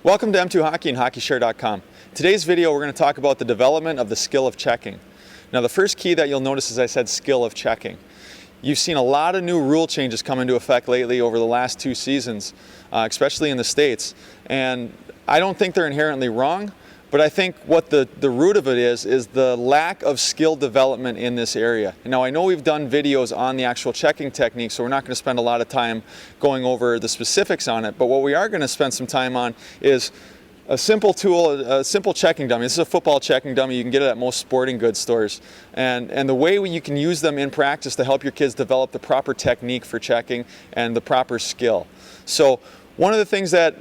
Welcome to M2 Hockey and HockeyShare.com. Today's video we're going to talk about the development of the skill of checking. Now the first key that you'll notice is I said skill of checking. You've seen a lot of new rule changes come into effect lately over the last 2 seasons, especially in the States. And I don't think they're inherently wrong, but I think what the root of it is the lack of skill development in this area. Now I know we've done videos on the actual checking technique, so we're not going to spend a lot of time going over the specifics on it, but what we are going to spend some time on is a simple tool, a simple checking dummy. This is a football checking dummy. You can get it at most sporting goods stores. And the way you can use them in practice to help your kids develop the proper technique for checking and the proper skill. So one of the things that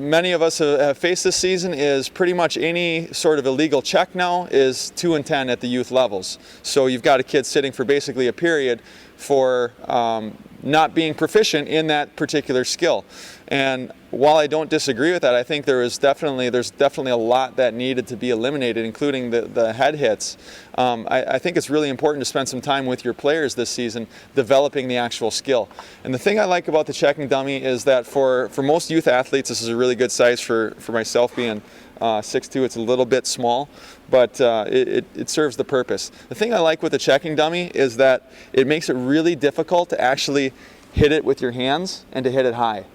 many of us have faced this season is pretty much any sort of illegal check now is 2 and 10 at the youth levels. So you've got a kid sitting for basically a period for not being proficient in that particular skill. And while I don't disagree with that, I think there's definitely a lot that needed to be eliminated, including the head hits. I think it's really important to spend some time with your players this season developing the actual skill. And the thing I like about the checking dummy is that for most youth athletes, this is a really good size. For myself being 6'2", it's a little bit small, but it serves the purpose. The thing I like with the checking dummy is that it makes it really difficult to actually hit it with your hands and to hit it high.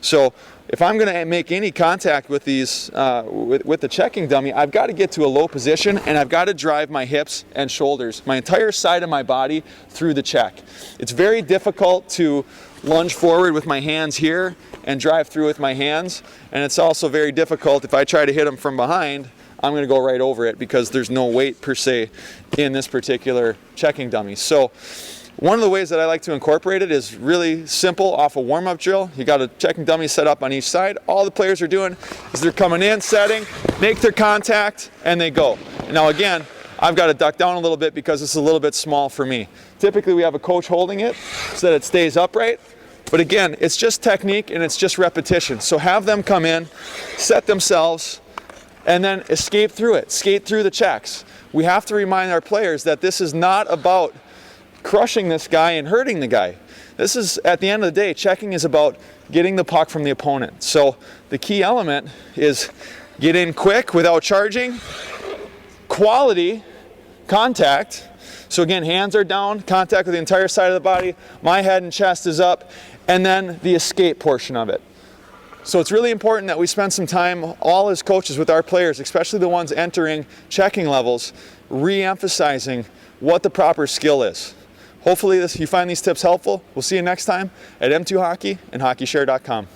So if I'm going to make any contact with these, with the checking dummy, I've got to get to a low position and I've got to drive my hips and shoulders, my entire side of my body through the check. It's very difficult to lunge forward with my hands here and drive through with my hands, and it's also very difficult if I try to hit them from behind. I'm going to go right over it because there's no weight per se in this particular checking dummy. So one of the ways that I like to incorporate it is really simple off a warm-up drill. You got a checking dummy set up on each side. All the players are doing is they're coming in, setting, make their contact, and they go. Now again, I've got to duck down a little bit because it's a little bit small for me. Typically we have a coach holding it so that it stays upright. But again, it's just technique and it's just repetition. So have them come in, set themselves, and then escape through it, skate through the checks. We have to remind our players that this is not about crushing this guy and hurting the guy. This is, at the end of the day, checking is about getting the puck from the opponent. So the key element is get in quick without charging, quality contact. So again, hands are down, contact with the entire side of the body, my head and chest is up, and then the escape portion of it. So it's really important that we spend some time, all as coaches, with our players, especially the ones entering checking levels, re-emphasizing what the proper skill is. Hopefully you find these tips helpful. We'll see you next time at M2 Hockey and HockeyShare.com.